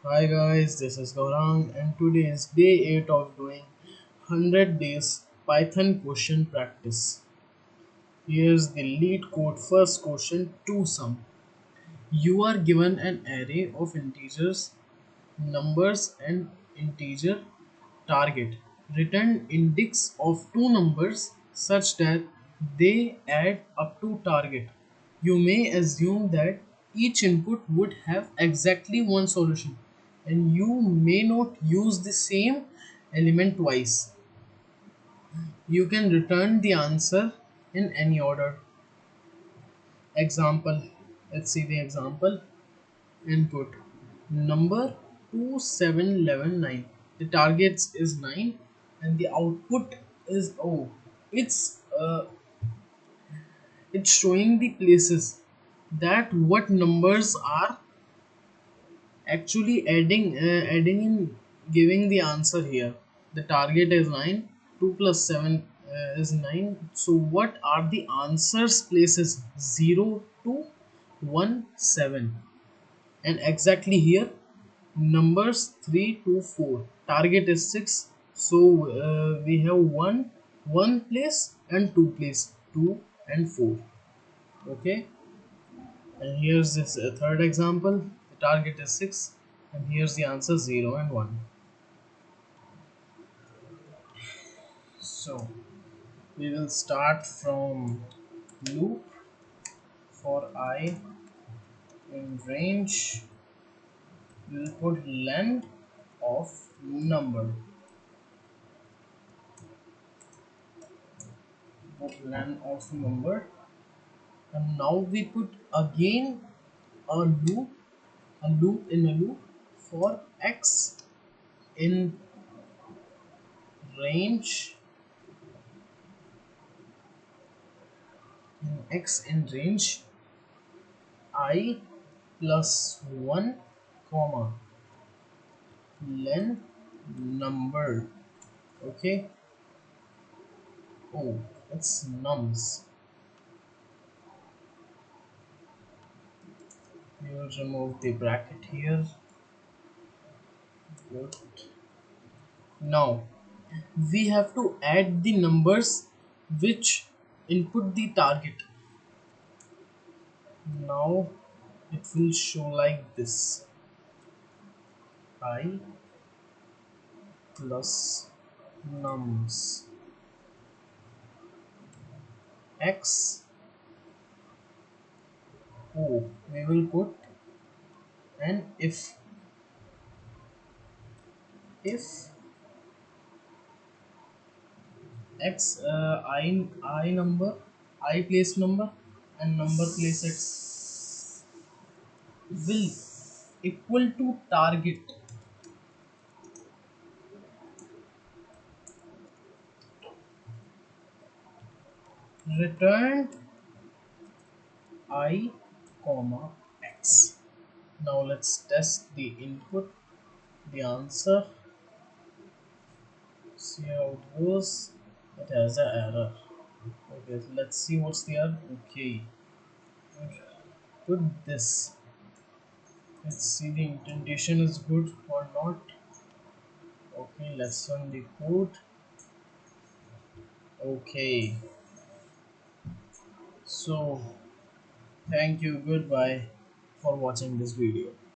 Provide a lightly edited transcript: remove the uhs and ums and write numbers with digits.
Hi guys, this is Gaurang and today is day 8 of doing 100 days Python question practice. Here's the lead code first question to sum. You are given an array of integers, numbers and integer target. Return index of two numbers such that they add up to target. You may assume that each input would have exactly one solution and you may not use the same element twice. You can return the answer in any order. Example. Let's see the example. Input number 27119. The targets is 9 and the output is it's showing the places that what numbers are actually adding in, giving the answer here. The target is 9, 2 plus 7 is 9. So what are the answers places? 0 to 1 7, and exactly here numbers 3 to 4. Target is 6, so we have one place and two place, 2 and 4. Okay, and here's this third example. The target is 6 and here's the answer 0 and 1. So we will start from loop. For I in range, we will put len of number, and now we put again a loop, in a loop for x in range, I plus 1 comma len number. Okay, oh, it's nums. We will remove the bracket here. Good. Now we have to add the numbers which input the target. Now it will show like this: I plus nums x. Oh, we will put an if x, I number, I place number and number place x will equal to target. Return I comma x. Now let's test the input, the answer, see how it goes. It has an error. Okay, let's see what's the error. Okay, put this. Let's see the indentation is good or not. Okay, let's run the code. Okay, so thank you, goodbye for watching this video.